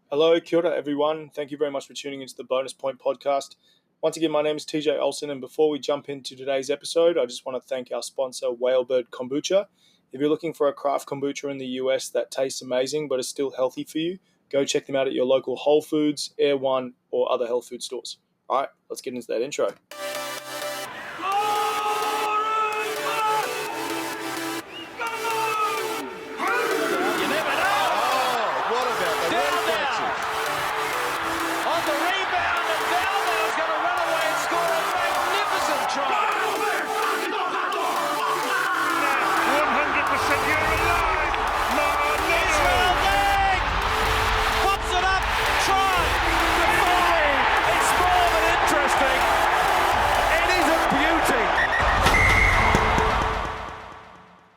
Hello, kia ora, everyone. Thank you very much for tuning into the Bonus Point podcast. Once again, my name is TJ Olsen, and before we jump into today's episode, I just want to thank our sponsor, Whalebird Kombucha. If you're looking for a craft kombucha in the US that tastes amazing but is still healthy for you, go check them out at your local Whole Foods, Air One, or other health food stores. All right, let's get into that intro.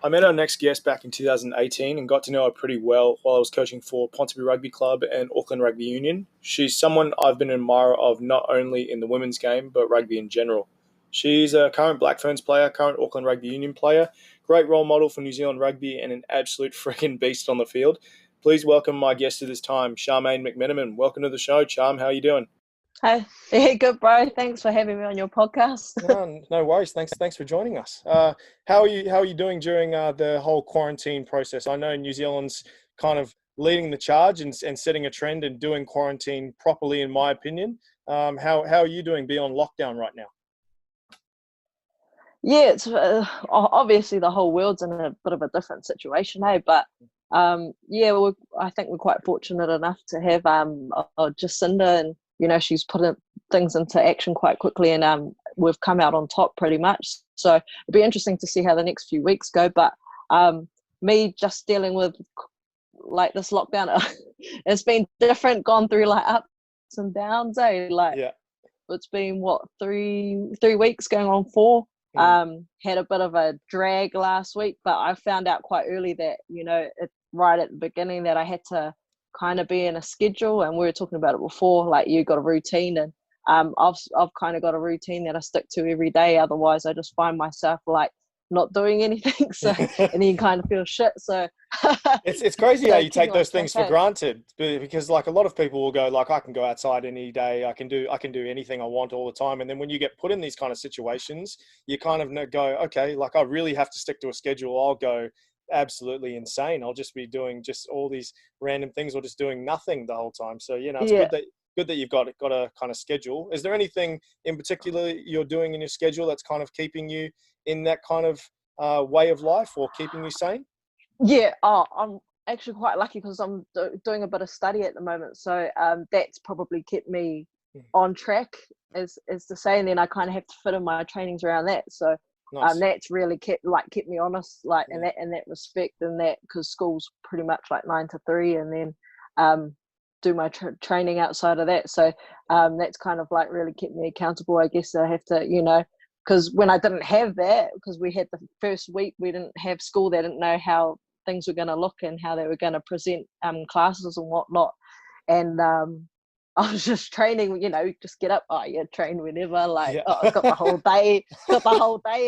I met our next guest back in 2018 and got to know her pretty well while I was coaching for Ponsonby Rugby Club and Auckland Rugby Union. She's someone I've been an admirer of not only in the women's game, but rugby in general. She's a current Black Ferns player, current Auckland Rugby Union player, great role model for New Zealand rugby, and an absolute freaking beast on the field. Please welcome my guest at this time, Charmaine Mcmenamin. Welcome to the show, Charm. How are you doing? Hi. Yeah, good, bro. Thanks for having me on your podcast. No worries. Thanks for joining us. How are you doing during the whole quarantine process? I know New Zealand's kind of leading the charge and setting a trend and doing quarantine properly, in my opinion. How are you doing being on lockdown right now? Yeah, it's obviously the whole world's in a bit of a different situation, hey. But yeah, I think we're quite fortunate enough to have Jacinda, and she's put things into action quite quickly, and we've come out on top pretty much. So it'll be interesting to see how the next few weeks go. But me just dealing with like this lockdown, it's been different, gone through like ups and downs, eh? It's been what, three weeks going on 4. Had a bit of a drag last week, but I found out quite early that right at the beginning that I had to kind of be in a schedule, and we were talking about it before, like you got a routine, and I've kind of got a routine that I stick to every day. Otherwise I just find myself like not doing anything, so and then you kind of feel shit. So it's crazy how you take those things for granted, because like a lot of people will go like, I can go outside any day, I can do anything I want all the time, and then when you get put in these kind of situations, you kind of go, okay, like I really have to stick to a schedule. I'll go absolutely insane. I'll just be doing just all these random things or just doing nothing the whole time. So it's good that you've got a kind of schedule. Is there anything in particular you're doing in your schedule that's kind of keeping you in that kind of way of life or keeping you sane? Yeah, I'm actually quite lucky because I'm doing a bit of study at the moment, so that's probably kept me on track, as to say, and then I kind of have to fit in my trainings around that. So nice. That's really kept me honest, like in that respect, and that because school's pretty much like 9 to 3, and then do my training outside of that. So that's kind of like really kept me accountable. I guess I have to, because when I didn't have that, because we had the first week we didn't have school, they didn't know how things were going to look and how they were going to present classes and whatnot, and I was just training, just get up, train whenever, like, I've got the whole day,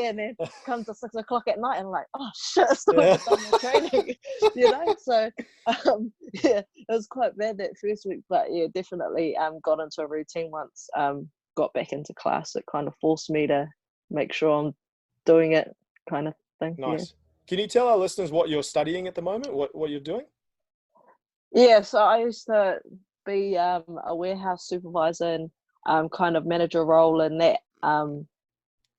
and then come to 6 o'clock at night and like, oh shit, I still haven't done my training, so it was quite bad that first week, but yeah, definitely got into a routine once got back into class. It kind of forced me to make sure I'm doing it, kind of thing. Nice. Can you tell our listeners what you're studying at the moment, what you're doing? Yeah, so I used to be a warehouse supervisor and kind of manager role, and that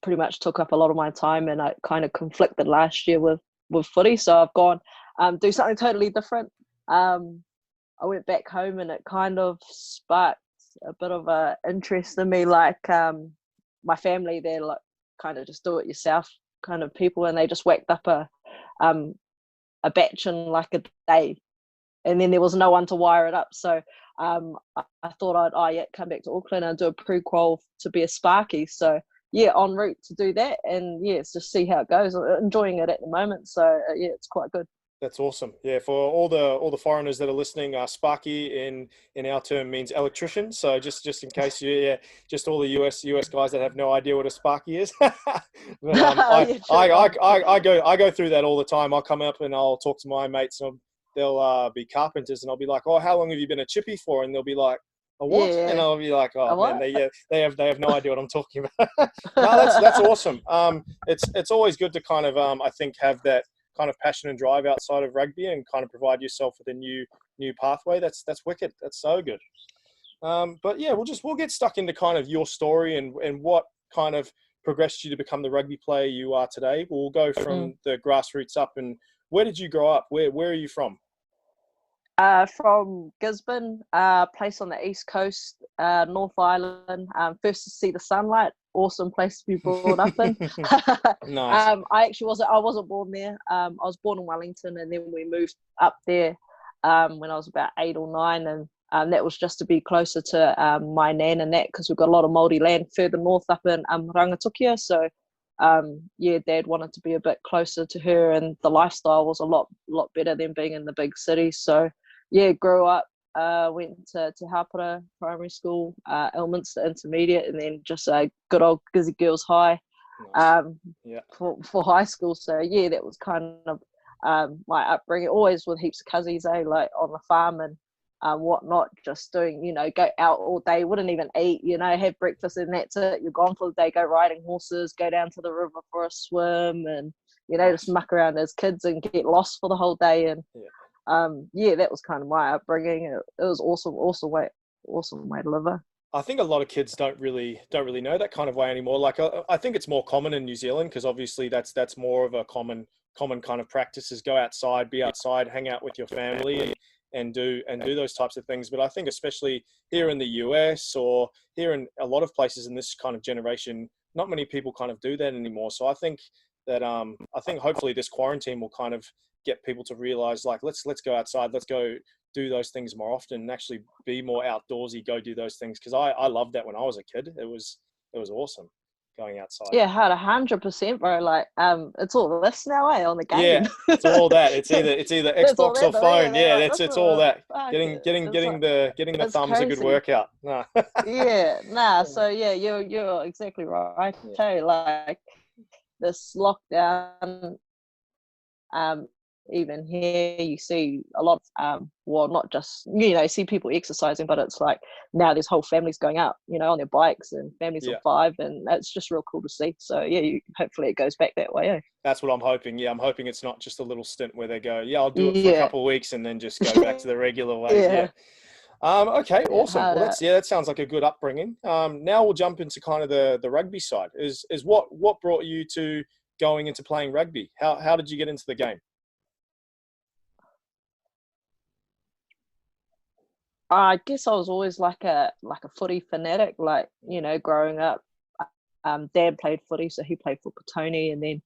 pretty much took up a lot of my time, and I kind of conflicted last year with footy, so I've gone do something totally different. I went back home, and it kind of sparked a bit of a interest in me, like my family, they're like kind of just do it yourself kind of people, and they just whacked up a batch in like a day, and then there was no one to wire it up, so I thought I'd come back to Auckland and do a pre-qual to be a Sparky. So yeah, en route to do that, and yeah, it's just see how it goes. I'm enjoying it at the moment, so yeah, it's quite good. That's awesome. Yeah, for all the foreigners that are listening, Sparky in our term means electrician. So just in case just all the US guys that have no idea what a Sparky is. But, I go through that all the time. I'll come up and I'll talk to my mates. they'll be carpenters, and I'll be like, oh, how long have you been a chippy for? And they'll be like, a what? Yeah. And I'll be like, oh man, they have no idea what I'm talking about. No, that's awesome. It's always good to kind of I think have that kind of passion and drive outside of rugby and kind of provide yourself with a new pathway. That's wicked. That's so good. But yeah, we'll get stuck into kind of your story and what kind of progressed you to become the rugby player you are today. We'll go from the grassroots up. And where did you grow up? Where are you from? From Gisborne, place on the east coast, North Island. First to see the sunlight. Awesome place to be brought up in. Nice. I wasn't born there. I was born in Wellington, and then we moved up there when I was about 8 or 9, and that was just to be closer to my nan and that, because we've got a lot of Māori land further north up in Rangatukia. So Dad wanted to be a bit closer to her, and the lifestyle was a lot better than being in the big city. So grew up, went to Hapara Primary School, Elminster Intermediate, and then just a good old Gizzy Girls High for high school. So that was kind of my upbringing, always with heaps of cousins, like on the farm and whatnot, just doing, go out all day, wouldn't even eat, have breakfast and that's it. You're gone for the day, go riding horses, go down to the river for a swim, and just muck around as kids and get lost for the whole day. And that was kind of my upbringing. It was awesome way to live. I think a lot of kids don't really know that kind of way anymore. Like I think it's more common in New Zealand, because obviously that's more of a common kind of practice, is go outside, be outside, hang out with your family, and do those types of things. But I think especially here in the US, or here in a lot of places in this kind of generation, not many people kind of do that anymore. So I think that hopefully this quarantine will kind of get people to realize, like, let's go outside, let's go do those things more often, and actually be more outdoorsy, go do those things. Because I loved that when I was a kid. It was awesome going outside. Yeah, 100%, bro. Like, it's all this now, on the game. Yeah, it's all that. It's either Xbox or phone. Yeah, it's all that. Getting the thumbs crazy. A good workout. No. So you're exactly right. Too, like this lockdown, even here you see a lot of not just see people exercising, but it's like now there's whole families going out on their bikes, and families of 5, and that's just real cool to see. So hopefully it goes back that way. That's what I'm hoping. I'm hoping it's not just a little stint where they go, I'll do it for a couple of weeks and then just go back to the regular ways. Okay, awesome. Well, that sounds like a good upbringing. Now we'll jump into kind of the rugby side. Is what brought you to going into playing rugby? How did you get into the game? I guess I was always like a footy fanatic, growing up. Dad played footy, so he played for Petone, and then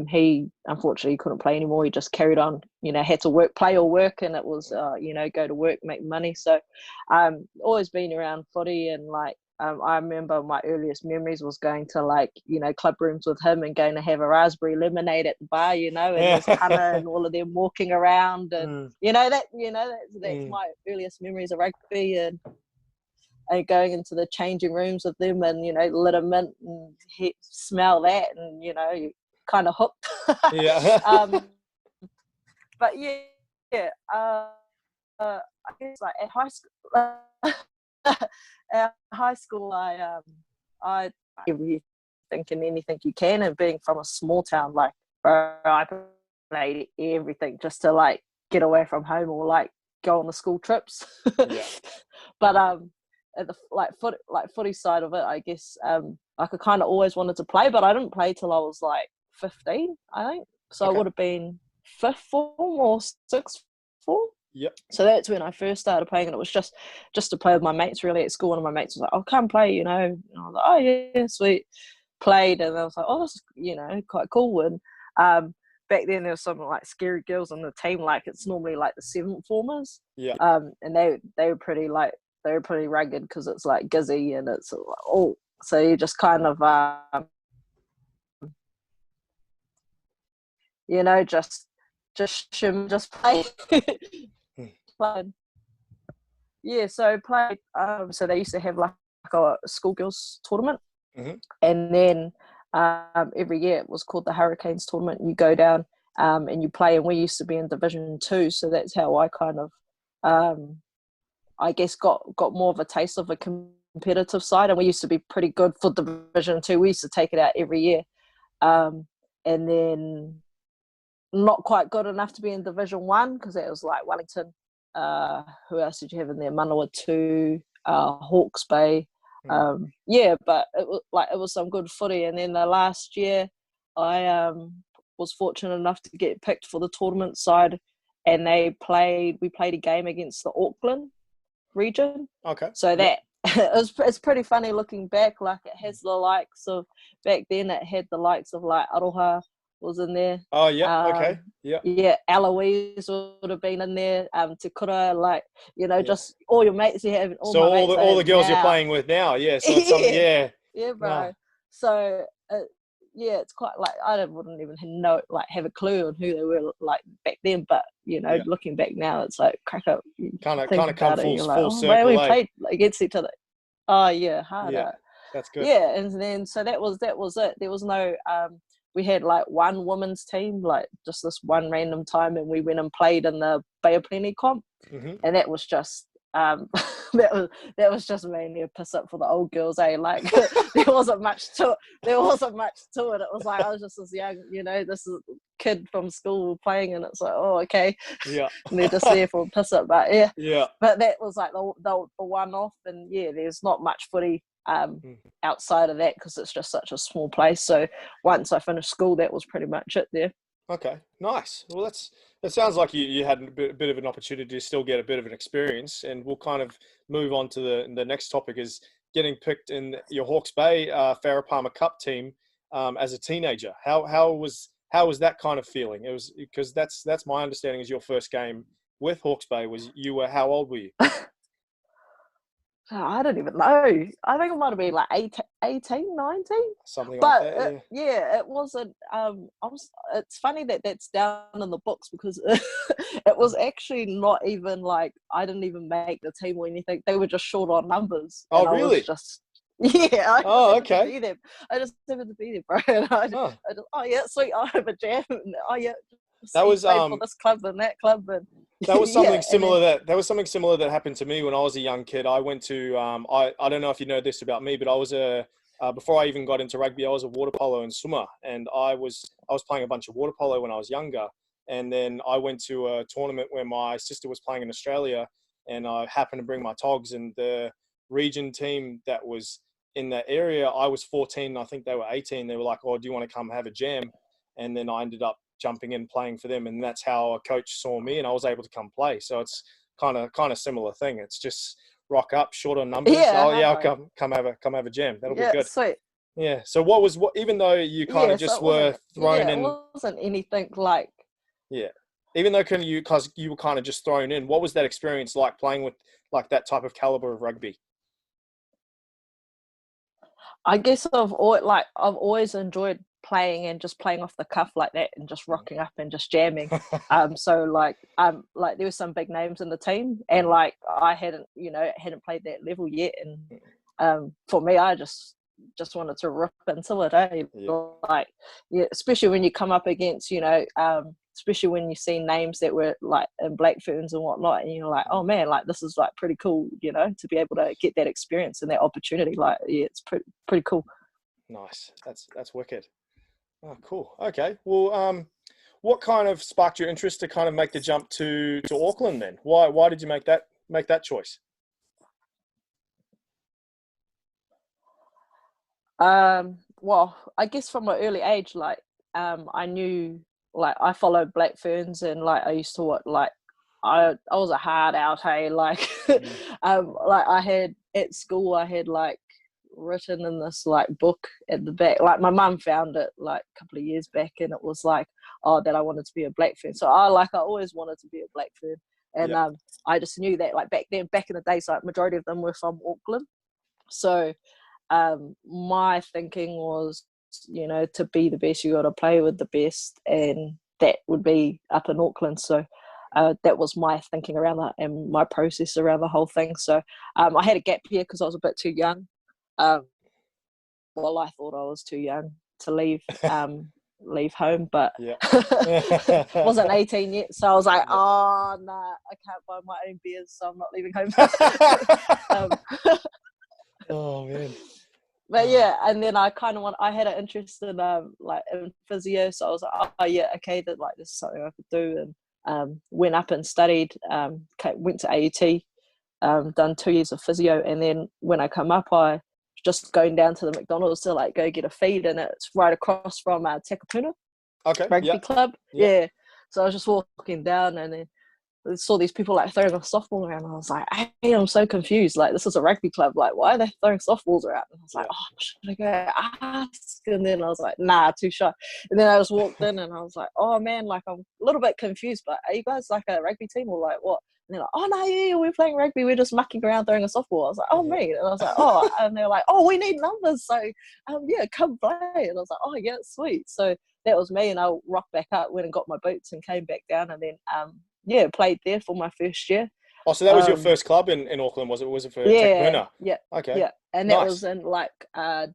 he unfortunately couldn't play anymore. He just carried on, had to play or work, and it was, go to work, make money. So always been around footy, and I remember my earliest memories was going to club rooms with him and going to have a raspberry lemonade at the bar, and there's Hannah and all of them walking around, and that's my earliest memories of rugby, and going into the changing rooms with them, and lit a mint and smell that, and you kind of hooked. But I guess at high school. At high school, I thinking anything you can, and being from a small town, I played everything just to get away from home, or go on the school trips. But at the footy side of it, I guess I could kind of always wanted to play, but I didn't play till I was 15, I think. So it would have been 5th form or 6th form. Yep. So that's when I first started playing, and it was just to play with my mates really at school. One of my mates was like, "Oh, come play," And I was like, "Oh yeah, sweet." Played, and I was like, "Oh, this is quite cool." And back then there was some scary girls on the team. It's normally the 7th formers. Yeah. And they were pretty rugged, because it's Gizzy, and it's all. So you just kind of just play. Played. So played. So they used to have a schoolgirls tournament, and then every year it was called the Hurricanes tournament. You go down and you play. And we used to be in Division 2, so that's how I kind of, I guess, got more of a taste of a competitive side. And we used to be pretty good for Division 2. We used to take it out every year, and then not quite good enough to be in Division 1 because it was like Wellington. Who else did you have in there? Manawatu, Hawke's Bay. But it was some good footy. And then the last year, I was fortunate enough to get picked for the tournament side, and we played a game against the Auckland region. Okay. So that it's pretty funny looking back. Like, it has the likes of, back then it had the likes of like Aroha was in there. Oh yeah, okay, yeah. Yeah, Eloise would have been in there. Te Kura, like, just all your mates you have. All the girls you're playing with now, yeah. So it's something, yeah. Yeah, bro. Wow. So it's quite like I wouldn't even have a clue on who they were like back then. But looking back now, it's like crack up. Kind of come full circle. Man, we played against each other. Oh yeah, hard. Yeah, that's good. Yeah, and then so that was it. There was no. We had like one women's team, like just this one random time, and we went and played in the Bay of Plenty comp, and that was just that was just mainly a piss up for the old girls, eh? Like there wasn't much to it. It was like I was just this young, this is a kid from school playing, and it's like, oh, okay, yeah, and they're just there for a piss up, but yeah. But that was like the one off, and there's not much footy outside of that because it's just such a small place. So once I finished school, that was pretty much it there. Okay, nice. Well, it sounds like you had a bit of an opportunity to still get a bit of an experience, and we'll kind of move on to the next topic, is getting picked in your Hawke's Bay Farah Palmer Cup team as a teenager. How was that kind of feeling? It was because that's my understanding is your first game with Hawke's Bay was how old were you? I don't even know. I think it might have been like 18, 19. Something like that, yeah. It wasn't. It's funny that that's down in the books because it was actually not even like I didn't even make the team or anything. They were just short on numbers. Oh, really? Yeah. Okay. I just happened to be there, bro. And I just, oh yeah, sweet. I have a jam. And, oh yeah. That was for this club and that club and. That was something similar. That was something similar that happened to me when I was a young kid. I went to I don't know if you know this about me, but I was before I even got into rugby, I was a water polo and swimmer, and I was playing a bunch of water polo when I was younger, and then I went to a tournament where my sister was playing in Australia, and I happened to bring my togs, and the region team that was in that area, I was 14, I think they were 18. They were like, "Oh, do you want to come have a jam?" And then I ended up jumping in playing for them, and that's how a coach saw me and I was able to come play. So it's kind of similar thing. It's just rock up, short on numbers. I'll come have a jam. That'll be good. Sweet. Yeah. So even though you kind of just were thrown in, it wasn't anything like. Yeah. Even though because you were kind of just thrown in, what was that experience like playing with like that type of caliber of rugby? I guess I've always enjoyed playing and just playing off the cuff like that and just rocking up and just jamming. So there were some big names in the team, and like I hadn't played that level yet, and for me, I just wanted to rip into it. Especially when you come up against especially when you see names that were like in Black Ferns and whatnot, and you're like, oh man, like this is like pretty cool, to be able to get that experience and that opportunity. Like, yeah, it's pretty cool. Nice. That's wicked. Oh, cool. Okay. Well, what kind of sparked your interest to kind of make the jump to Auckland then? Why did you make that choice? Well, I guess from an early age, like, I knew, like, I followed Black Ferns, and like I used to I was a hard out, hey, like, like I had at school, I had like written in this like book at the back, like my mum found it like a couple of years back, and it was like, that I wanted to be a Black Fern. So I always wanted to be a Black Fern, and I just knew that like back in the days, like majority of them were from Auckland. So my thinking was, to be the best, you got to play with the best, and that would be up in Auckland. So that was my thinking around that and my process around the whole thing. So I had a gap year because I was a bit too young. I thought I was too young to leave. leave home, but Yeah. wasn't 18 yet, so I was like, oh nah, I can't buy my own beers, so I'm not leaving home. Oh man. But yeah, and then I kind of I had an interest in like in physio, so I was like, oh yeah, okay, that like this is something I could do, and went up and studied, went to AUT, done 2 years of physio, and then when I come up, I was just going down to the McDonald's to like go get a feed, and it's right across from Takapuna rugby club. Yeah, so I was just walking down, and then I saw these people like throwing a softball around, and I was like, hey, I'm so confused, like this is a rugby club, like why are they throwing softballs around? And I was like, oh, should I go ask? And then I was like, nah, too shy. And then I just walked in, and I was like, oh man, like I'm a little bit confused, but are you guys like a rugby team or like what? And they're like, oh no, yeah, we're playing rugby, we're just mucking around throwing a softball. I was like, oh me. And I was like, oh, and they're like, oh, we need numbers, so yeah, come play. And I was like, oh yeah, sweet. So that was me, and I rocked back up, went and got my boots and came back down, and then yeah, played there for my first year. Oh, so that was your first club in Auckland, was it? Was it for Takapuna? Yeah. Okay. Yeah, and that was in like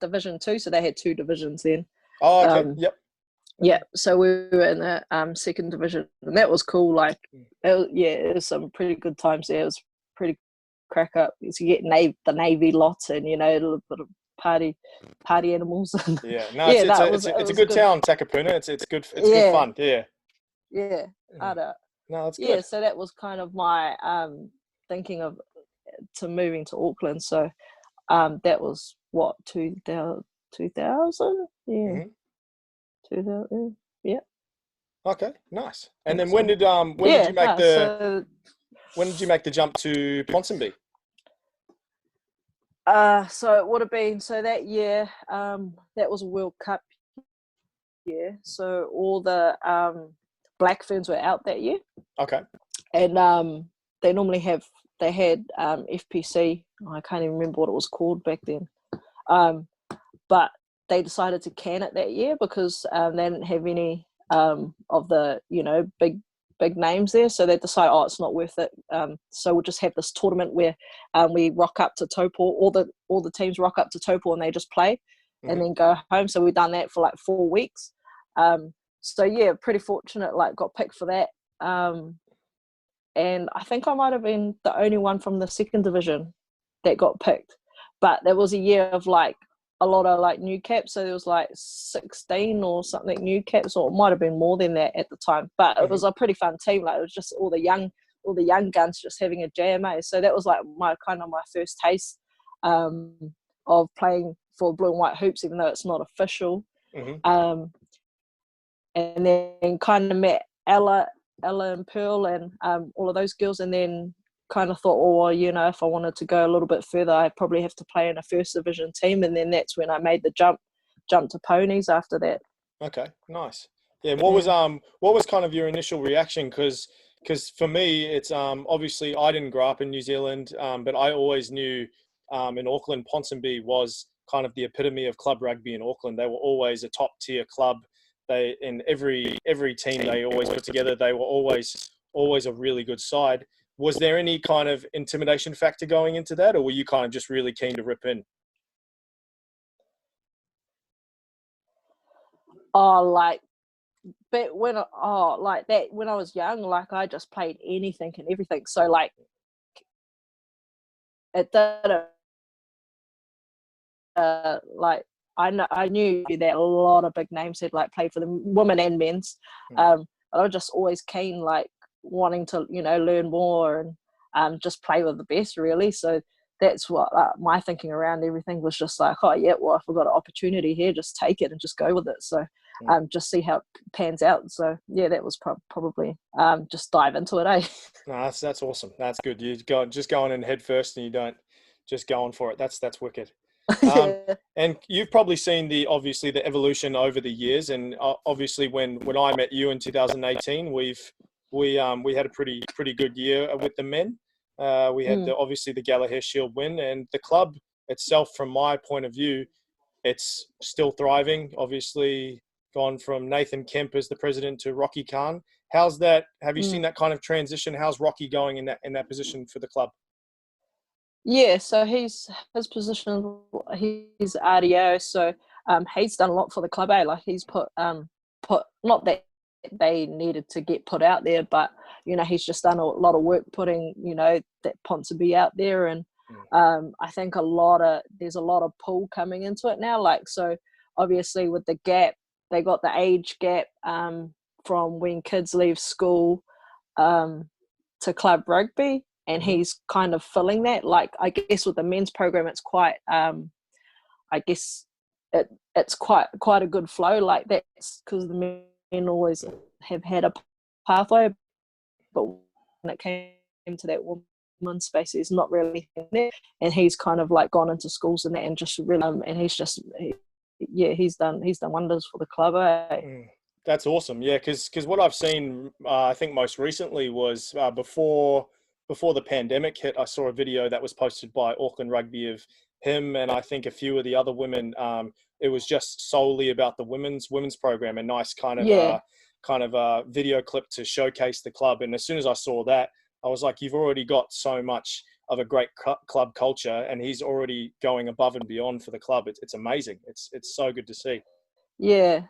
Division 2, so they had 2 divisions then. Oh, okay. Yep. Yeah, so we were in the second division, and that was cool. Like, it was some pretty good times there. It was pretty crack up. So you get the Navy lots, and a little bit of party animals. Yeah, no, it's a good town, Takapuna. It's good. It's good fun. Yeah. Yeah, no, that's good. Yeah, so that was kind of my thinking of moving to Auckland. So that was what 2000. Yeah. Mm-hmm. 2000. Yeah. Okay, nice. And then when did you make when did you make the jump to Ponsonby? So it would have been that year. That was a World Cup year. So all the Black Ferns were out that year. Okay. And they normally had FPC. I can't even remember what it was called back then. But they decided to can it that year because they didn't have any of the big names there. So they decided, oh, it's not worth it. So we'll just have this tournament where we rock up to Taupo. All the teams rock up to Taupo and they just play and then go home. So we've done that for like 4 weeks. So yeah, pretty fortunate. Like got picked for that. And I think I might have been the only one from the second division that got picked. But there was a year of like a lot of like new caps, so there was like 16 or something new caps, or it might have been more than that at the time. But it was a pretty fun team. Like it was just all the young guns just having a JMA. So that was like my first taste of playing for Blue and White Hoops, even though it's not official. And then kind of met Ella and Pearl and all of those girls, and then kind of thought, oh, well, if I wanted to go a little bit further, I probably have to play in a first division team, and then that's when I made the jump to ponies after that. Okay, nice. Yeah, what was kind of your initial reaction? Because for me, it's obviously I didn't grow up in New Zealand, but I always knew in Auckland, Ponsonby was kind of the epitome of club rugby in Auckland. They were always a top tier club. They in every team they always put together, they were always a really good side. Was there any kind of intimidation factor going into that, or were you kind of just really keen to rip in? But when I was young, like I just played anything and everything. So like it didn't like I knew that a lot of big names had like played for the women and men's. I was just always keen, like wanting to learn more and just play with the best, really. So that's what my thinking around everything was, just like, oh yeah, well, if I've got an opportunity here, just take it and just go with it. So just see how it pans out. So yeah, that was probably just dive into it. No, that's awesome. That's good. You just going in head first, and you don't just going for it. That's wicked. And you've probably seen the evolution over the years, and obviously when I met you in 2018, we had a pretty good year with the men. We had the Gallagher Shield win, and the club itself, from my point of view, it's still thriving. Obviously, gone from Nathan Kemp as the president to Rocky Khan. How's that? Have you seen that kind of transition? How's Rocky going in that position for the club? Yeah, so his position, he's RDO, so he's done a lot for the club. Like he's put put, not that they needed to get put out there, but you know, he's just done a lot of work putting, you know, that Ponsonby out there. And I think there's a lot of pull coming into it now. Like, so obviously with the gap, they got the age gap from when kids leave school to club rugby, and he's kind of filling that. Like, I guess with the men's program, it's quite I guess it's quite a good flow. Like, that's because the men always have had a pathway, but when it came to that women's space, there's not really there. And he's kind of like gone into schools and that, and just really and he's just he's done wonders for the club. That's awesome. Yeah, because what I've seen, I think most recently was before the pandemic hit, I saw a video that was posted by Auckland Rugby of him and I think a few of the other women. It was just solely about the women's program, a nice kind of video clip to showcase the club. And as soon as I saw that, I was like, you've already got so much of a great club culture, and he's already going above and beyond for the club. It's amazing. It's so good to see. Yeah.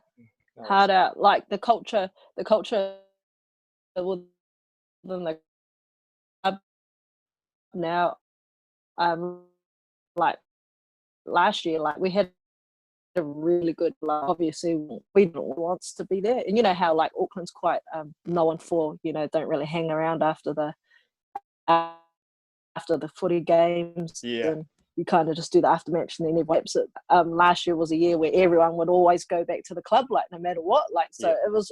Hard out, like the culture within the club now. Like last year, like we had a really good, like, obviously we wants to be there, and you know how like Auckland's quite known for, you know, don't really hang around after the footy games. And you kind of just do the aftermatch and then everyone wipes it. Last year was a year where everyone would always go back to the club, like no matter what. Like, so it was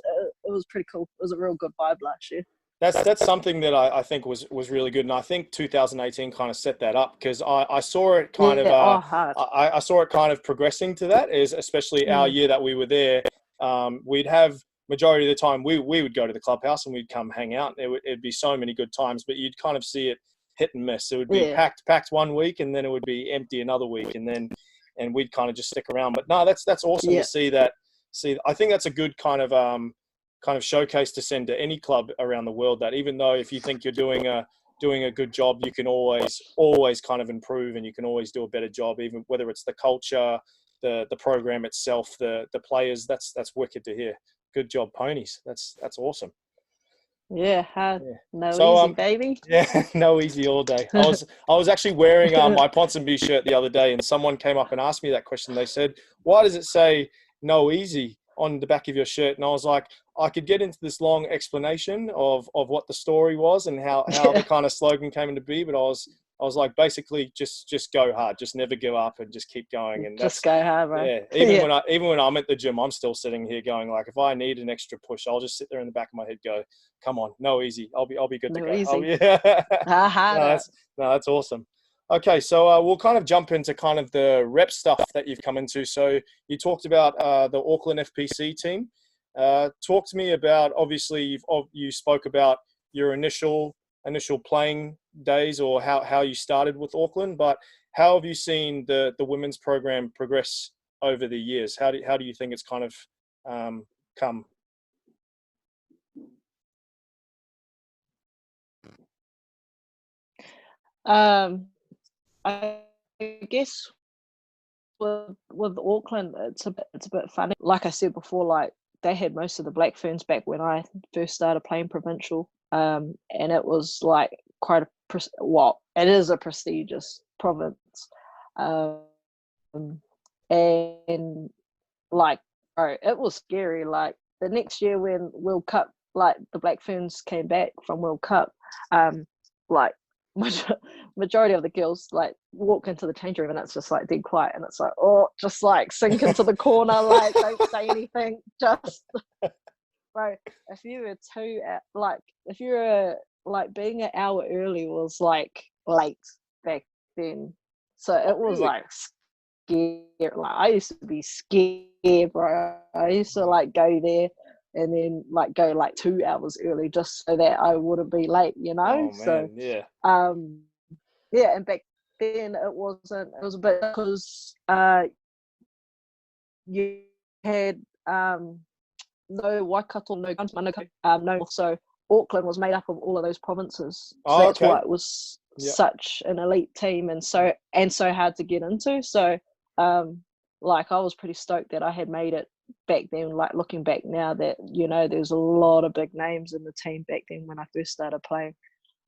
pretty cool. It was a real good vibe last year. That's something that I think was really good, and I think 2018 kind of set that up, because I saw it kind of I saw it kind of progressing to that, is especially our year that we were there. We'd have majority of the time we would go to the clubhouse and we'd come hang out. It'd be so many good times, but you'd kind of see it hit and miss. It would be packed 1 week, and then it would be empty another week, and we'd kind of just stick around. But no, that's awesome to see that. I think that's a good kind of showcase to send to any club around the world, that even though if you think you're doing a good job, you can always kind of improve, and you can always do a better job, even whether it's the culture, the program itself, the players. That's wicked to hear. Good job, ponies. That's awesome. Yeah, hard. No easy, baby. Yeah, no easy all day. I was actually wearing my Ponsonby shirt the other day, and someone came up and asked me that question. They said, "Why does it say no easy on the back of your shirt?" And I was like, I could get into this long explanation of what the story was and how the kind of slogan came into be, but I was like, basically just go hard, just never give up, and just keep going. And just go hard, bro. Yeah. Even when I'm at the gym, I'm still sitting here going, like, if I need an extra push, I'll just sit there in the back of my head, go, come on, no easy. I'll be good to go. Easy. That's awesome. Okay, so we'll kind of jump into kind of the rep stuff that you've come into. So you talked about the Auckland FPC team. Talk to me about, obviously you spoke about your initial playing days, or how you started with Auckland, but how have you seen the women's program progress over the years? How do you think it's kind of come? I guess with Auckland, it's a bit funny. Like I said before, like they had most of the Black Ferns back when I first started playing provincial, and it was like quite it is a prestigious province, and like, bro, it was scary. Like the next year when World Cup, like the Black Ferns came back from World Cup, like majority of the girls like walk into the change room and it's just like dead quiet, and it's like, oh, just like sink into the corner, like don't say anything, just bro. If you were like being an hour early was like late back then, so it was like scared. Like I used to be scared, bro. I used to like go there and then like go like 2 hours early just so that I wouldn't be late, you know. Oh, man, so yeah, and back then it was a bit because you had no Waikato, no Manukau, no, so Auckland was made up of all of those provinces, so that's why it was such an elite team, and so hard to get into. So like I was pretty stoked that I had made it back then, like looking back now, that there's a lot of big names in the team back then when I first started playing.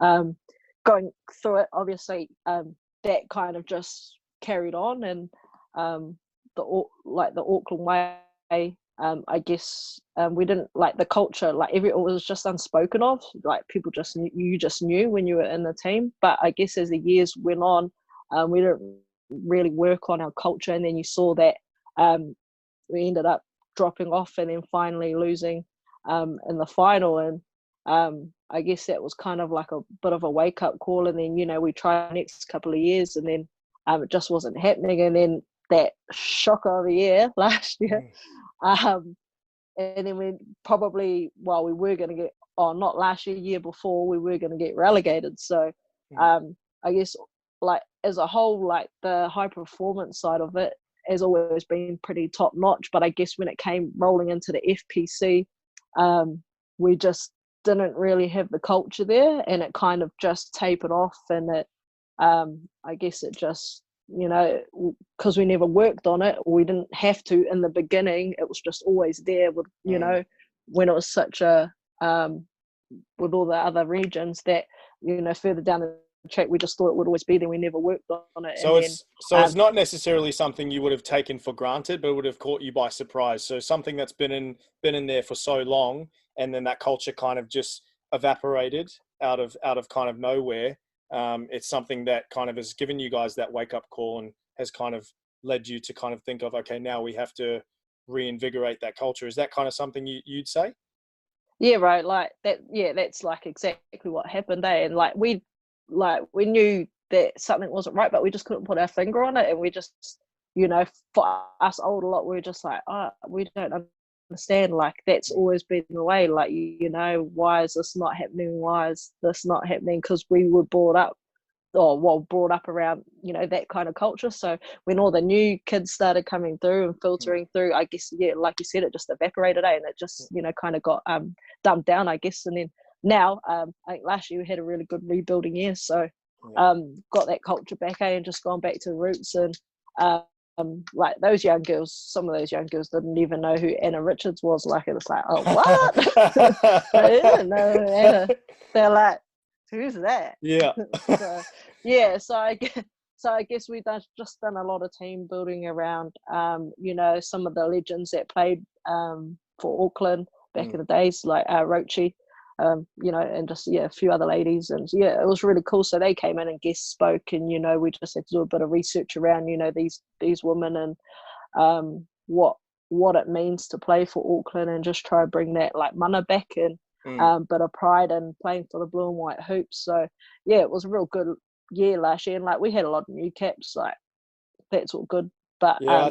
Going through it, obviously, that kind of just carried on, and the Auckland way. I guess we didn't like the culture. Like it was just unspoken of. Like people just knew when you were in the team. But I guess as the years went on, we didn't really work on our culture, and then you saw that we ended up dropping off, and then finally losing in the final. And I guess that was kind of like a bit of a wake up call. And then we tried the next couple of years, and then it just wasn't happening. And then that shocker of the year last year. And then we probably, we were going to get, not last year before, we were going to get relegated. So I guess like as a whole, like the high performance side of it has always been pretty top notch. But I guess when it came rolling into the FPC, we just didn't really have the culture there, and it kind of just tapered off. And it, I guess it just, because we never worked on it, we didn't have to in the beginning. It was just always there with, when it was such a, with all the other regions that, further down the track, we just thought it would always be there. We never worked on it. So it's not necessarily something you would have taken for granted, but would have caught you by surprise. So something that's been in there for so long, and then that culture kind of just evaporated out of kind of nowhere. It's something that kind of has given you guys that wake up call and has kind of led you to kind of think of, okay, now we have to reinvigorate that culture. Is that kind of something you'd say? Yeah, right. Like that. Yeah, that's like exactly what happened. And like we knew that something wasn't right, but we just couldn't put our finger on it. And we just, for us old a lot, we we're just like, we don't understand. Like that's always been the way. Like why is this not happening? Why is this not happening? Because we were brought up around that kind of culture. So when all the new kids started coming through and filtering through, I guess like you said, it just evaporated, and it just kind of got dumbed down, I guess. And then now I think last year we had a really good rebuilding year, so got that culture back, and just gone back to the roots. And like those young girls, some of those young girls didn't even know who Anna Richards was. Like it was like, oh, what? They didn't know who Anna. They're like, who's that? Yeah. So I guess we've just done a lot of team building around some of the legends that played for Auckland back in the days, like Rochi, and just a few other ladies. And it was really cool. So they came in and guest spoke, and we just had to do a bit of research around these women, and what it means to play for Auckland, and just try to bring that like mana back, and bit of pride in playing for the blue and white hoops. So it was a real good year last year, and like we had a lot of new caps, like that's all good. But I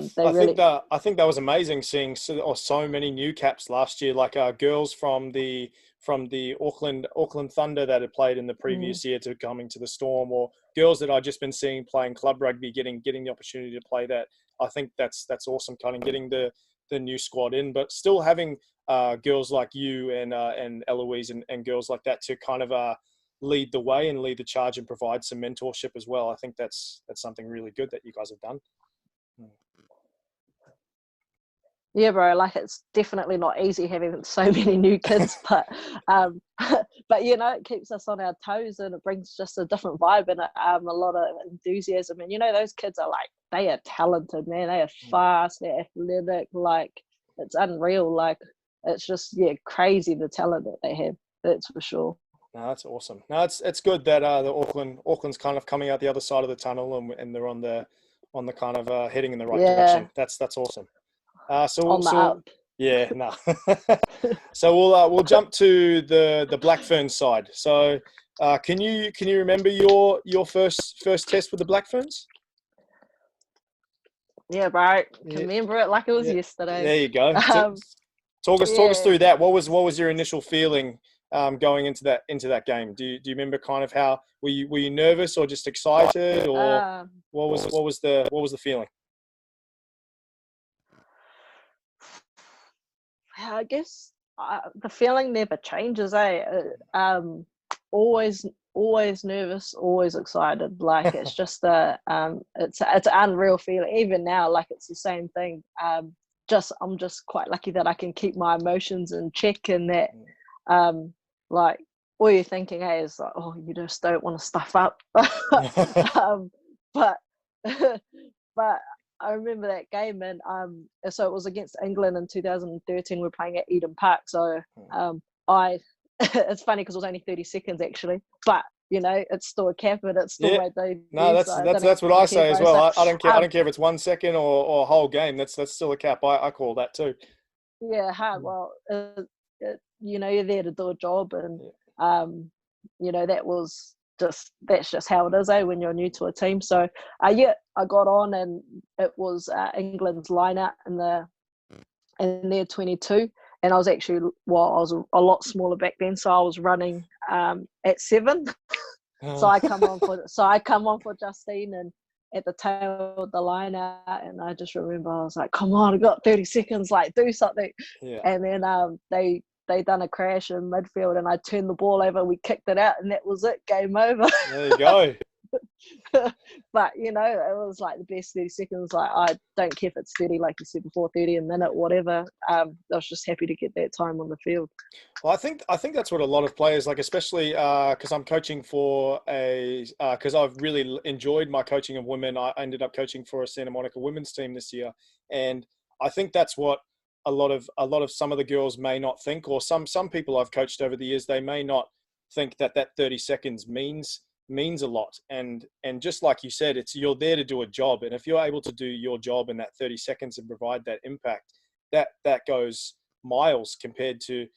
think that was amazing seeing so many new caps last year, like girls from the Auckland Thunder that had played in the previous year to coming to the Storm, or girls that I've just been seeing playing club rugby getting the opportunity to play that. I think that's awesome, kind of getting the new squad in, but still having girls like you and Eloise and girls like that to kind of lead the way and lead the charge and provide some mentorship as well. I think that's something really good that you guys have done. Yeah, bro, like it's definitely not easy having so many new kids, but it keeps us on our toes, and it brings just a different vibe and a lot of enthusiasm. And those kids are like, they are talented, man. They are fast, they're athletic, like it's unreal. Like it's just crazy the talent that they have. That's for sure. No, that's awesome. No, it's good that the Auckland's kind of coming out the other side of the tunnel, and they're on the kind of heading in the right direction. That's awesome. Yeah, no. So we'll jump to the Black Fern side. So can you remember your first test with the Black Ferns? Yeah, bro. Can remember it like it was yesterday. There you go. Talk us through that. What was your initial feeling going into that game? Do you remember kind of how were you nervous or just excited, or what was the feeling? I guess the feeling never changes. Always nervous, always excited. Like it's just it's an unreal feeling. Even now, like it's the same thing. I'm just quite lucky that I can keep my emotions in check, and that like all you're thinking is like, oh, you just don't want to stuff up. But but I remember that game, and so it was against England in 2013. We're playing at Eden Park, so I it's funny because it was only 30 seconds actually, but it's still a cap, and it's still my debut. No, that's what I say as well. I don't care. I don't care if it's 1 second or a whole game. That's still a cap. I call that too. Yeah, well, you're there to do a job, and that's just how it is, when you're new to a team. So I got on, and it was England's line-out in their 22, and I was actually I was a lot smaller back then, so I was running at 7. So I come on for Justine, and at the tail of the line out, and I just remember I was like, come on, I got 30 seconds, like do something. And then they done a crash in midfield, and I turned the ball over, we kicked it out, and that was it, game over. There you go. But it was like the best 30 seconds. Like, I don't care if it's 30, like you said before, 30 a minute, whatever. I was just happy to get that time on the field. Well, I think that's what a lot of players, like, especially because I'm coaching for because I've really enjoyed my coaching of women. I ended up coaching for a Santa Monica women's team this year, and I think that's what a lot of some of the girls may not think, or some people I've coached over the years, they may not think that 30 seconds means a lot. And just like you said, you're there to do a job, and if you're able to do your job in that 30 seconds and provide that impact, that goes miles compared to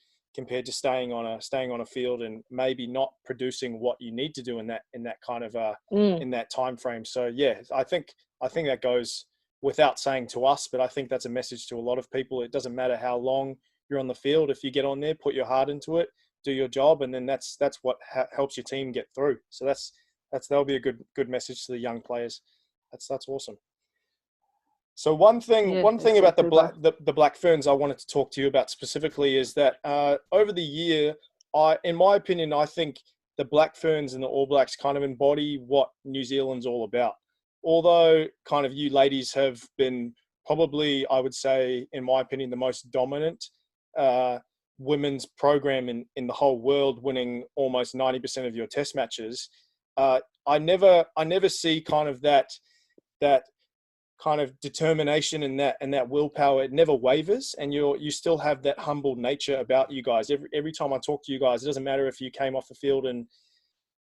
staying on a field and maybe not producing what you need to do in that kind of in that time frame. So yeah, I think that goes without saying to us, but I think that's a message to a lot of people. It doesn't matter how long you're on the field. If you get on there, put your heart into it, do your job, and then that's what helps your team get through. So that'll be a good message to the young players. That's awesome. So one thing about the Black Ferns I wanted to talk to you about specifically is that over the year, in my opinion, I think the Black Ferns and the All Blacks kind of embody what New Zealand's all about. Although kind of you ladies have been probably, I would say, in my opinion, the most dominant women's program in the whole world, winning almost 90% of your test matches. I never see kind of that kind of determination and that willpower. It never wavers, and you still have that humble nature about you guys. Every time I talk to you guys, it doesn't matter if you came off the field and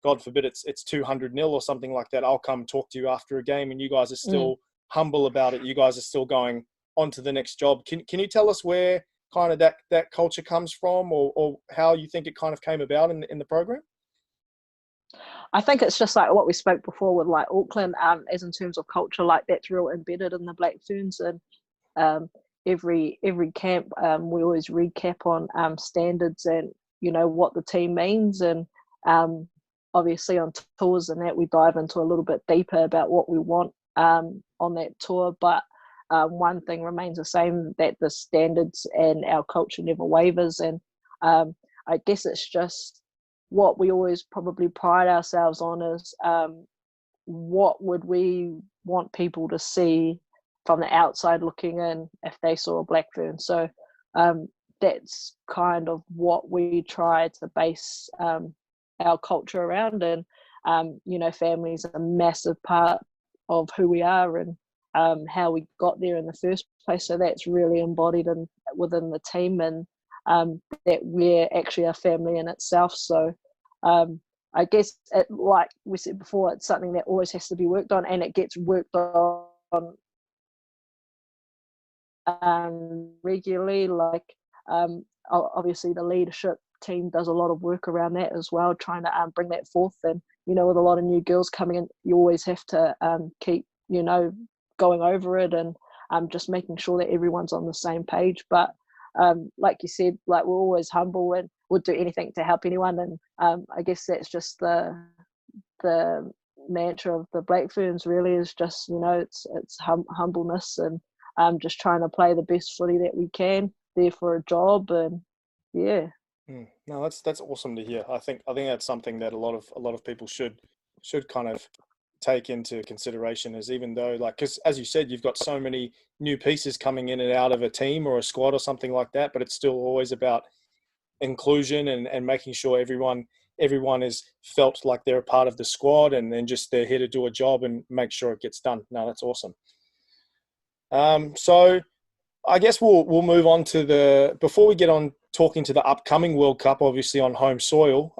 God forbid it's 200-0 or something like that. I'll come talk to you after a game, and you guys are still humble about it. You guys are still going on to the next job. Can you tell us where kind of that culture comes from, or how you think it kind of came about in the program? I think it's just like what we spoke before with like Auckland, as in terms of culture, like that's real embedded in the Black Ferns. And every camp, we always recap on standards and what the team means, and obviously on tours and that we dive into a little bit deeper about what we want on that tour. But one thing remains the same, that the standards and our culture never wavers. And I guess it's just what we always probably pride ourselves on is what would we want people to see from the outside looking in if they saw a Black Fern. So that's kind of what we try to base our culture around. And family is a massive part of who we are and how we got there in the first place. So that's really embodied within the team, and that we're actually a family in itself. So I guess like we said before, it's something that always has to be worked on, and it gets worked on regularly. Like obviously the leadership team does a lot of work around that as well, trying to bring that forth. And with a lot of new girls coming in, you always have to keep going over it and just making sure that everyone's on the same page. But like you said, like we're always humble and would do anything to help anyone. And I guess that's just the mantra of the Black Ferns, really, is just it's humbleness and just trying to play the best footy that we can, there for a job. And yeah. No, that's awesome to hear. I think that's something that a lot of people should kind of take into consideration is, even though, like, because as you said, you've got so many new pieces coming in and out of a team or a squad or something like that, but it's still always about inclusion and making sure everyone is felt like they're a part of the squad, and then just they're here to do a job and make sure it gets done. No, that's awesome. So I guess we'll move on to before we get on talking to the upcoming World Cup, obviously on home soil.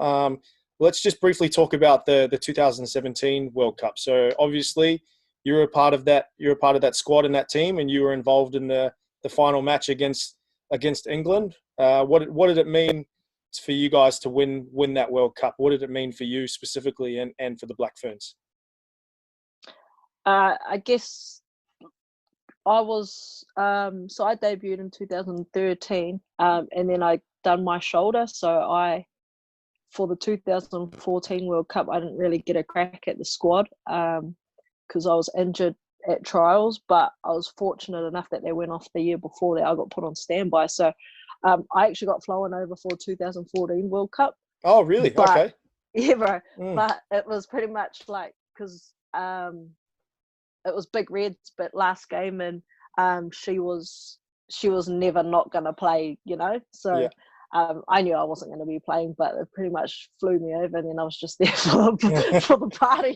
Let's just briefly talk about the 2017 World Cup. So obviously you're a part of that. You're a part of that squad and that team, and you were involved in the final match against England. What did it mean for you guys to win that World Cup? What did it mean for you specifically, and for the Black Ferns? I guess I was so I debuted in 2013, and then I done my shoulder. So for the 2014 World Cup, I didn't really get a crack at the squad because I was injured at trials. But I was fortunate enough that they went off the year before that. I got put on standby. So I actually got flown over for 2014 World Cup. Oh, really? Okay. Yeah, bro. But it was pretty much like, because it was Big Red's but last game, and she was never not gonna play, So yeah. I knew I wasn't going to be playing, but they pretty much flew me over, and then I was just there for the party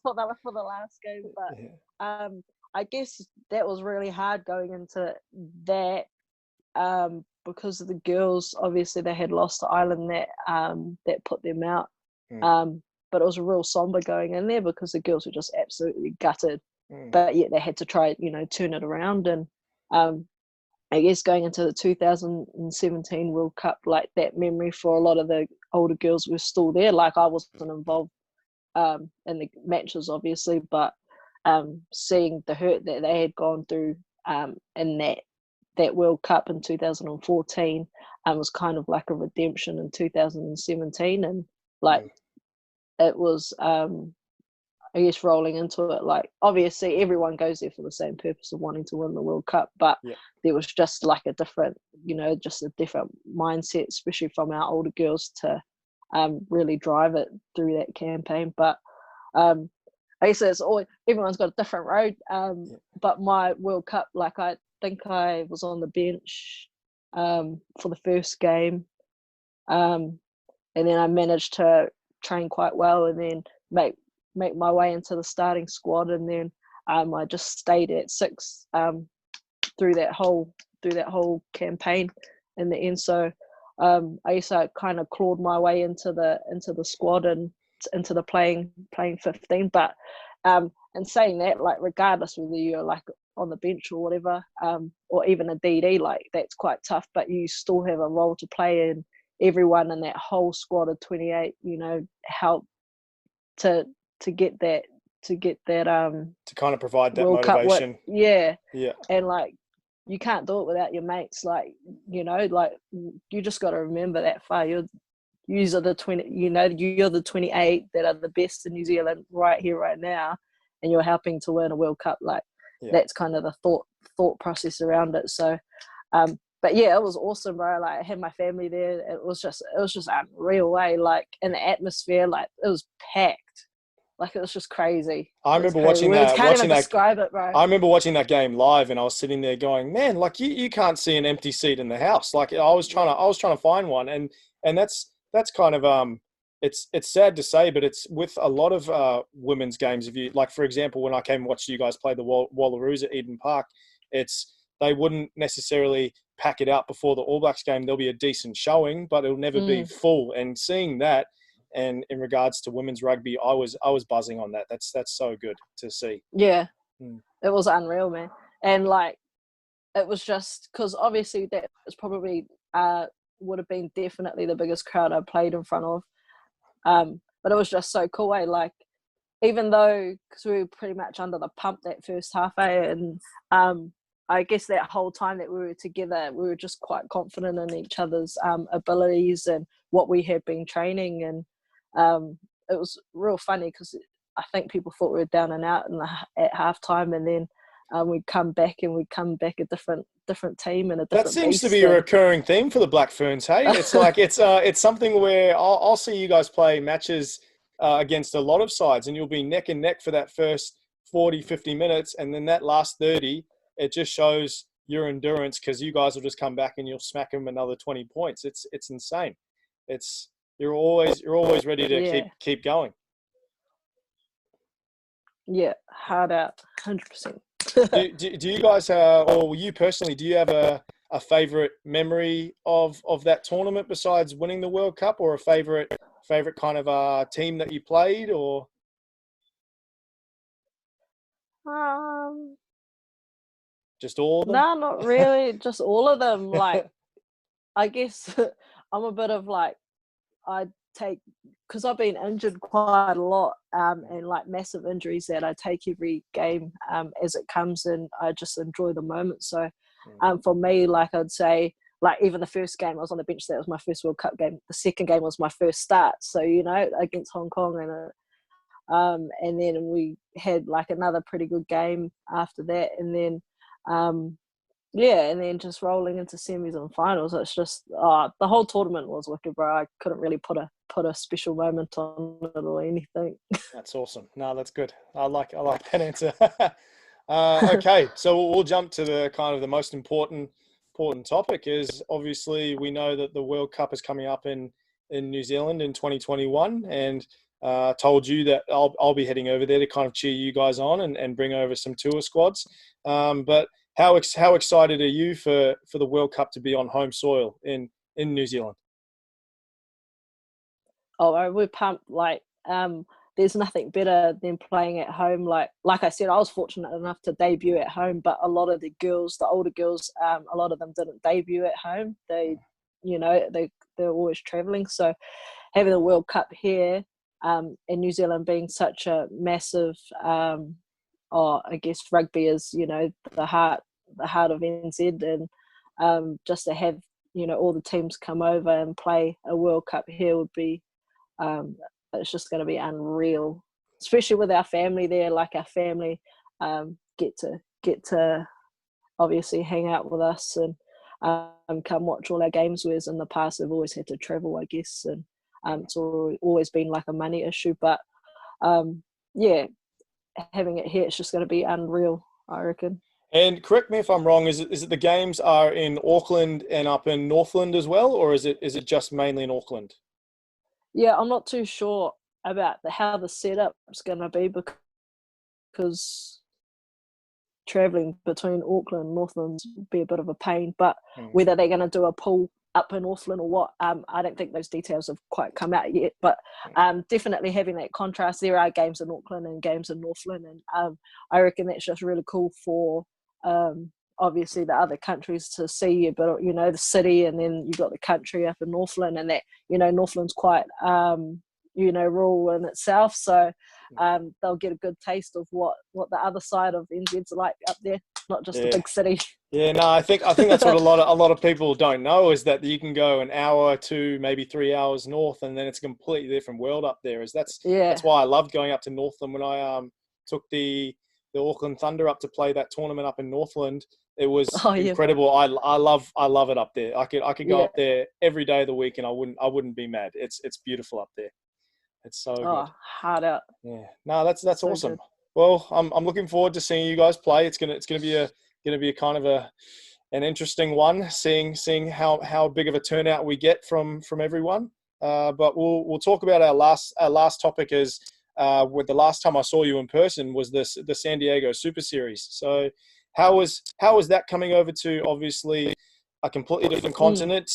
for the last game. But I guess that was really hard going into that, because of the girls. Obviously, they had lost to Ireland that put them out. But it was a real somber going in there because the girls were just absolutely gutted. But yet they had to try, turn it around. And I guess going into the 2017 World Cup, like, that memory for a lot of the older girls was still there. Like, I wasn't involved in the matches, obviously, but seeing the hurt that they had gone through in that World Cup in 2014 was kind of like a redemption in 2017. And like, it was I guess rolling into it, like, obviously everyone goes there for the same purpose of wanting to win the World Cup, but there was just like a different, just a different mindset, especially from our older girls, to really drive it through that campaign. But I guess it's always, everyone's got a different road. But my World Cup, like, I think I was on the bench for the first game, and then I managed to train quite well, and then make my way into the starting squad, and then I just stayed at 6 through that whole campaign in the end. So I guess I kind of clawed my way into the squad and into the playing 15. But and saying that, like, regardless whether you're like on the bench or whatever, or even a DD, like, that's quite tough, but you still have a role to play, and everyone in that whole squad of 28, help to get that to kind of provide that World motivation. Yeah. And like, you can't do it without your mates. Like, like, you just got to remember that far. You're the 20. You're the 28 that are the best in New Zealand right here, right now, and you're helping to win a World Cup. Like, that's kind of the thought process around it. So, but yeah, it was awesome, bro. Like, I had my family there. It was just unreal way. Like, and the atmosphere, like, it was packed. Like, it was just crazy. I remember watching that. Can't even describe it, bro. I remember watching that game live, and I was sitting there going, "Man, like, you can't see an empty seat in the house." Like, I was trying to find one, and that's kind of it's sad to say, but it's with a lot of women's games. If you, like, for example, when I came and watched you guys play the Wallaroos at Eden Park, they wouldn't necessarily pack it out before the All Blacks game. There'll be a decent showing, but it'll never be full. And seeing that. And in regards to women's rugby, I was buzzing on that. That's so good to see. Yeah, It was unreal, man. And like, it was just because obviously that was probably would have been definitely the biggest crowd I played in front of. But it was just so cool. Like, even though, because we were pretty much under the pump that first half, and I guess that whole time that we were together, we were just quite confident in each other's abilities and what we had been training. And it was real funny because I think people thought we were down and out at halftime, and then we'd come back a different team and a different. That seems to be a recurring theme for the Black Ferns. Hey, it's like it's something where I'll see you guys play matches against a lot of sides, and you'll be neck and neck for that first 40, 50 minutes. And then that last 30, it just shows your endurance, because you guys will just come back and you'll smack them another 20 points. It's insane. You're always ready to keep going. Yeah, hard out, 100%. do you guys, or you personally, do you have a favorite memory of that tournament besides winning the World Cup, or a favorite kind of team that you played, or? Just all of them? No, not really. Just all of them. Like, I guess I'm a bit of like, because I've been injured quite a lot, and like massive injuries, that I take every game as it comes, and I just enjoy the moment. So for me, like, I'd say, like, even the first game I was on the bench, that was my first World Cup game. The second game was my first start, so, you know, against Hong Kong, and then we had like another pretty good game after that, and then and then just rolling into semis and finals. It's just the whole tournament was wicked, bro. I couldn't really put a special moment on it or anything. That's awesome. No, that's good. I like that answer. Okay, so we'll jump to the kind of the most important topic. Is obviously we know that the World Cup is coming up in New Zealand in 2021, and told you that I'll be heading over there to kind of cheer you guys on and bring over some tour squads. But how excited are you for the World Cup to be on home soil in New Zealand? Oh, we're pumped. Like, there's nothing better than playing at home. Like I said, I was fortunate enough to debut at home, but a lot of the older girls, a lot of them didn't debut at home. They, you know, they're always traveling. So having the World Cup here, in New Zealand being such a massive, I guess rugby is, you know, the heart of NZ, and just to have, you know, all the teams come over and play a World Cup here would be, it's just going to be unreal, especially with our family there. Like, our family get to obviously hang out with us and come watch all our games, whereas in the past they've always had to travel, I guess, and it's always been like a money issue. But having it here, it's just going to be unreal, I reckon. And correct me if I'm wrong, is it the games are in Auckland and up in Northland as well, or is it just mainly in Auckland? Yeah, I'm not too sure about how the setup's going to be, because travelling between Auckland and Northland would be a bit of a pain. But whether they're going to do a pool up in Auckland or what, I don't think those details have quite come out yet. But definitely having that contrast. There are games in Auckland and games in Northland, and I reckon that's just really cool for obviously the other countries to see a bit, you know, the city, and then you've got the country up in Northland, and that, you know, Northland's quite you know, rural in itself, so they'll get a good taste of what the other side of NZ's like up there, not just the big city. Yeah, no, I think that's what a lot of people don't know, is that you can go an hour to maybe 3 hours north, and then it's a completely different world up there. That's why I loved going up to Northland when I took the Auckland Thunder up to play that tournament up in Northland. It was incredible. I love it up there. I could go up there every day of the week, and I wouldn't be mad. It's beautiful up there. It's so good. Hard out. Yeah. No, that's so awesome. Good. Well, I'm looking forward to seeing you guys play. It's gonna be a kind of an interesting one, seeing how big of a turnout we get from everyone. But we'll talk about our last topic is with the last time I saw you in person was the San Diego Super Series. So how was that coming over to obviously a completely different continent,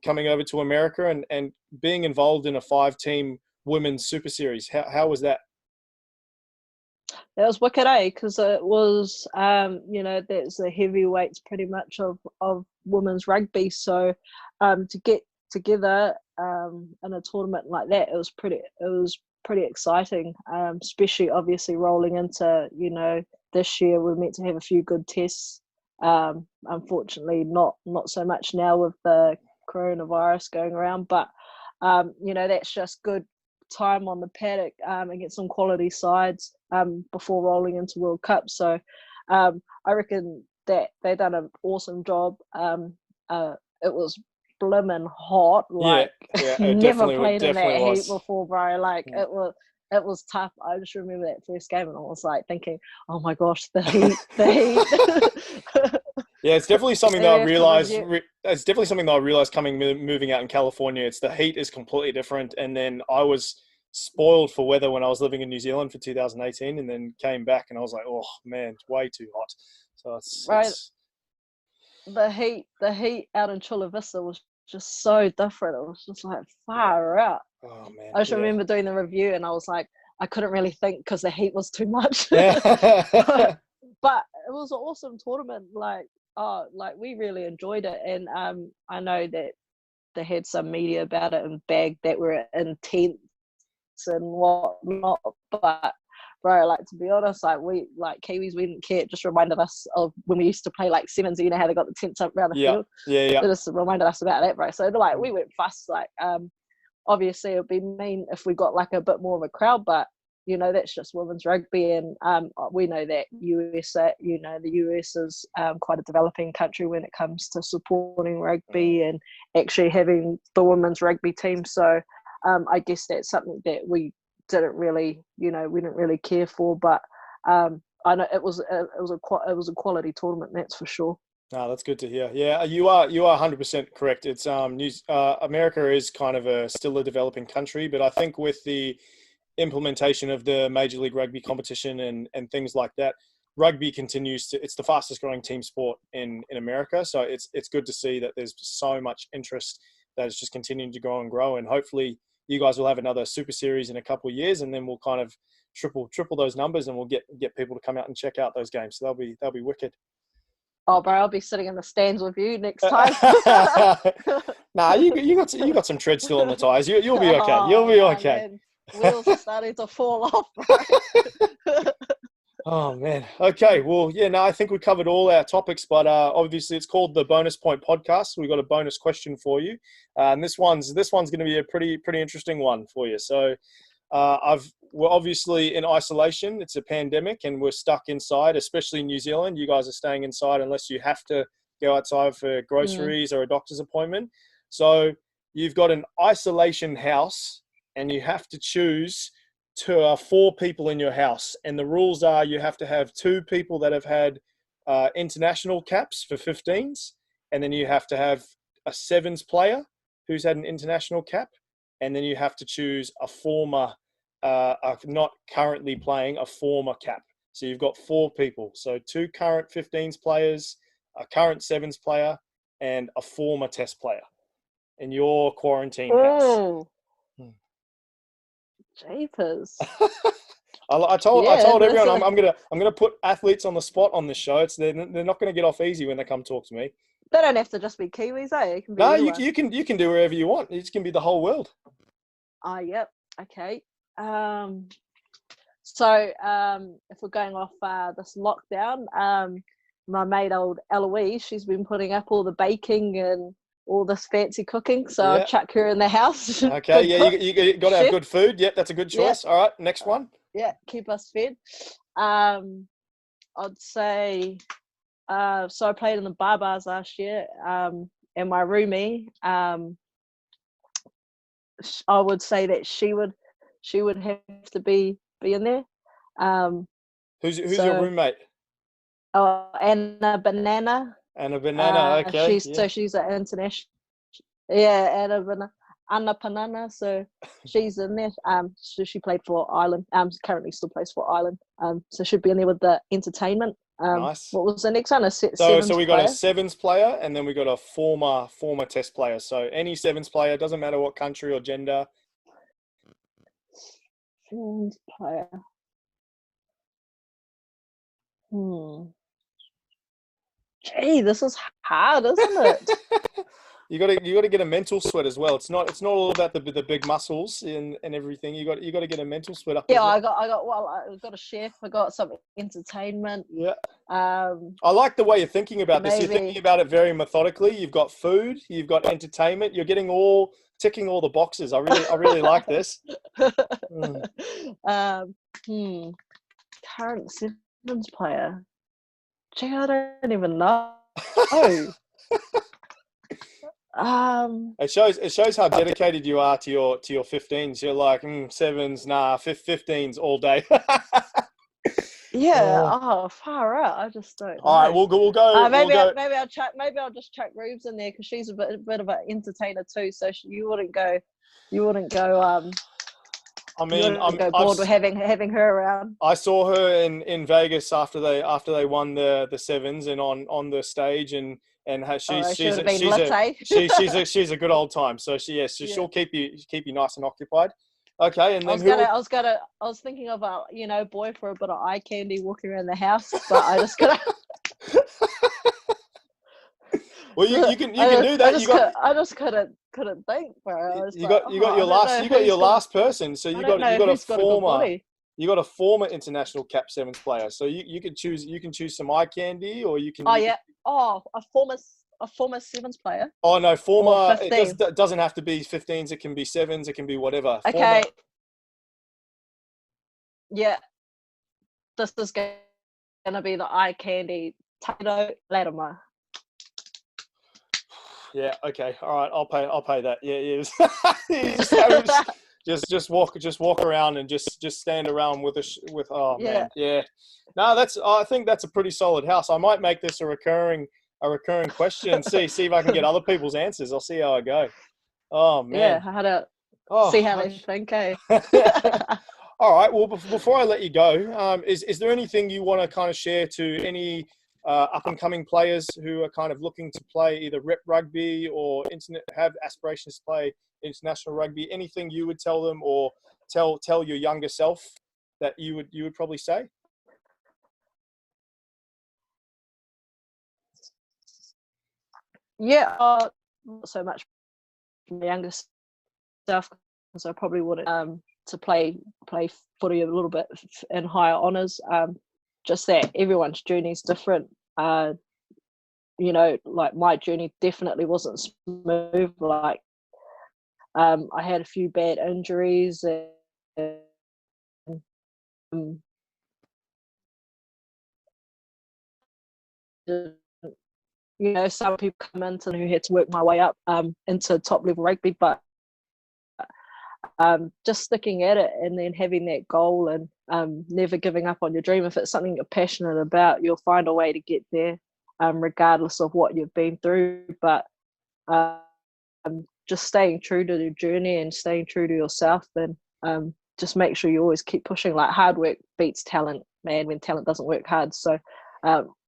coming over to America and being involved in a 5-team women's Super Series? How was that? That was wicked, because it was, you know, that's the heavyweights pretty much of women's rugby. So to get together in a tournament like that, it was pretty exciting, especially obviously rolling into, you know, this year we're meant to have a few good tests. Unfortunately, not so much now with the coronavirus going around, but you know, that's just good time on the paddock against some quality sides before rolling into World Cup. So I reckon that they done an awesome job. It was blimmin' hot. Like, never played in that heat before, bro. Like, it was tough. I just remember that first game, and I was like thinking, "Oh my gosh, the heat, the heat." Yeah, it's definitely something that I realized. It's definitely something that I realized moving out in California. It's the heat is completely different, and then I was spoiled for weather when I was living in New Zealand for 2018, and then came back, and I was like, "Oh man, it's way too hot." So it's the heat out in Chula Vista was just so different. It was just like far out. Oh man! I just remember doing the review, and I was like, I couldn't really think because the heat was too much. Yeah. But it was an awesome tournament. Like we really enjoyed it, and I know that they had some media about it and bagged that were intense and whatnot, but bro, like, to be honest, like, we, like, Kiwis, we didn't care. It just reminded us of when we used to play like sevens. You know how they got the tents up around the field. It just reminded us about that, bro. So like, we weren't fussed. Like, obviously it would be mean if we got like a bit more of a crowd, but you know, that's just women's rugby, and we know that the US is quite a developing country when it comes to supporting rugby and actually having the women's rugby team. So I guess that's something that we didn't really care for, but I know it was a quality tournament, that's for sure. No, that's good to hear. Yeah, you are 100% correct. It's America is kind of still a developing country, but I think with the implementation of the Major League Rugby competition and things like that, rugby it's the fastest growing team sport in America. So it's good to see that there's so much interest that is just continuing to grow and grow, and hopefully you guys will have another super series in a couple of years, and then we'll kind of triple those numbers, and we'll get people to come out and check out those games. So they'll be wicked. Oh, bro, I'll be sitting in the stands with you next time. Nah, you got some tread still on the tires. You'll be okay. You'll be okay. Man. Wheels are starting to fall off, bro. Oh man. Okay. Well, yeah. No, I think we covered all our topics, but obviously it's called the Bonus Point Podcast. We got a bonus question for you, and this one's going to be a pretty interesting one for you. So, we're obviously in isolation. It's a pandemic, and we're stuck inside, especially in New Zealand. You guys are staying inside unless you have to go outside for groceries or a doctor's appointment. So you've got an isolation house, and you have to choose 4 people in your house. And the rules are you have to have 2 people that have had international caps for 15s, and then you have to have a 7s player who's had an international cap, and then you have to choose a former, not currently playing, a former cap. So you've got 4 people. So 2 current 15s players, a current 7s player, and a former test player in your quarantine house. Jeepers. I told everyone I'm gonna put athletes on the spot on this show. They're not gonna get off easy when they come talk to me. They don't have to just be Kiwis, eh? It can be you can do wherever you want. It can be the whole world. Yep. Okay. So if we're going off this lockdown, my mate old Eloise, she's been putting up all the baking and all this fancy cooking, so I'll chuck her in the house. Okay, you got to have good food. Yep, that's a good choice. All right, next one. Yeah, keep us fed. I'd say, so I played in the bars last year, and my roomie, I would say that she would have to be in there. Who's your roommate? Oh, Anna Banana. Anna Banana, okay. She's an international. Yeah, Anna Banana. So she's in there. So she played for Ireland. Currently still plays for Ireland. So she'd be in there with the entertainment. Nice. What was the next one? So we got a 7s player, and then we got a former test player. So any 7s player, doesn't matter what country or gender. 7s player. Gee, this is hard, isn't it? You got to get a mental sweat as well. It's not all about the big muscles and everything. You got to get a mental sweat up. Yeah, I got a chef. I got some entertainment. Yeah. I like the way you're thinking about this. You're thinking about it very methodically. You've got food. You've got entertainment. You're ticking all the boxes. I really like this. Current 7s player. Gee, I don't even know. It shows how dedicated you are to your 15s. You're like, sevens, nah, 15s all day. Yeah. Oh, far out. I just don't know. All right, we'll go. Maybe I'll just chuck Rubes in there because she's a bit of an entertainer too. So you wouldn't go. I mean, you wouldn't go bored with having her around. I saw her in Vegas after they won the sevens and on the stage and she's a good old time. So she'll keep you nice and occupied. Okay, and then I was thinking of a boy for a bit of eye candy walking around the house, but I just gotta. Well, you can do that. I just couldn't think, bro. You got your last person. So you got a former international cap sevens player. So you can choose some eye candy, or you can. Oh yeah. A former sevens player. Oh no, former. It doesn't have to be 15s. It can be sevens. It can be whatever. Okay. Former. Yeah. This is gonna be the eye candy. Tato Latimer. Yeah. Okay. All right. I'll pay that. Yeah. Just walk around and just stand around with man. Yeah. No, I think that's a pretty solid house. I might make this a recurring question and see if I can get other people's answers. I'll see how I go. Oh man. Yeah. See how they think. Eh? All right. Well, before I let you go, is there anything you want to kind of share to any up and coming players who are kind of looking to play either rep rugby or have aspirations to play international rugby? Anything you would tell them or tell your younger self that you would probably say? Yeah, not so much from the younger stuff because I probably wouldn't to play footy a little bit in higher honours. Just that everyone's journey is different. Like my journey definitely wasn't smooth. Like I had a few bad injuries and some people come into who had to work my way up into top level rugby, but just sticking at it and then having that goal and never giving up on your dream. If it's something you're passionate about, you'll find a way to get there, regardless of what you've been through. But just staying true to the journey and staying true to yourself, and just make sure you always keep pushing. Like hard work beats talent, man, when talent doesn't work hard. So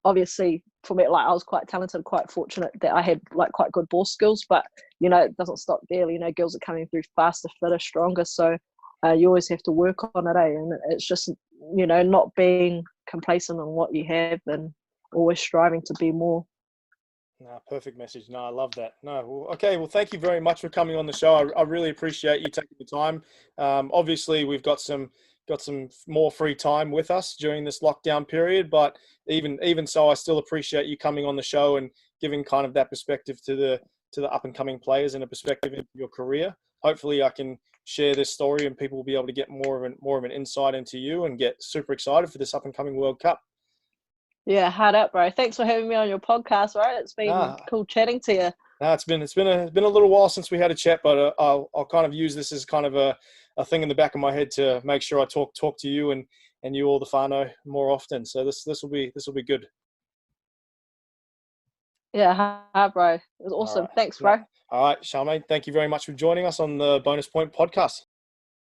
obviously for me, like I was quite talented, quite fortunate that I had like quite good ball skills, but it doesn't stop there. Girls are coming through faster, fitter, stronger. So you always have to work on it, and it's just not being complacent on what you have and always striving to be more. No, perfect message. No, I love that. No, well, okay. Well, thank you very much for coming on the show. I really appreciate you taking the time. Obviously, we've got some more free time with us during this lockdown period, but even so, I still appreciate you coming on the show and giving kind of that perspective to the up and coming players and a perspective of your career. Hopefully, I can share this story and people will be able to get more of an insight into you and get super excited for this up and coming World Cup. Yeah, hard up, bro. Thanks for having me on your podcast, right? It's been cool chatting to you. No, it's been a little while since we had a chat, but I'll kind of use this as kind of a thing in the back of my head to make sure I talk to you and you all the whānau more often. So this will be good. Yeah, bro. It was awesome. Right. Thanks, bro. All right, Charmaine, thank you very much for joining us on the Bonus Point podcast.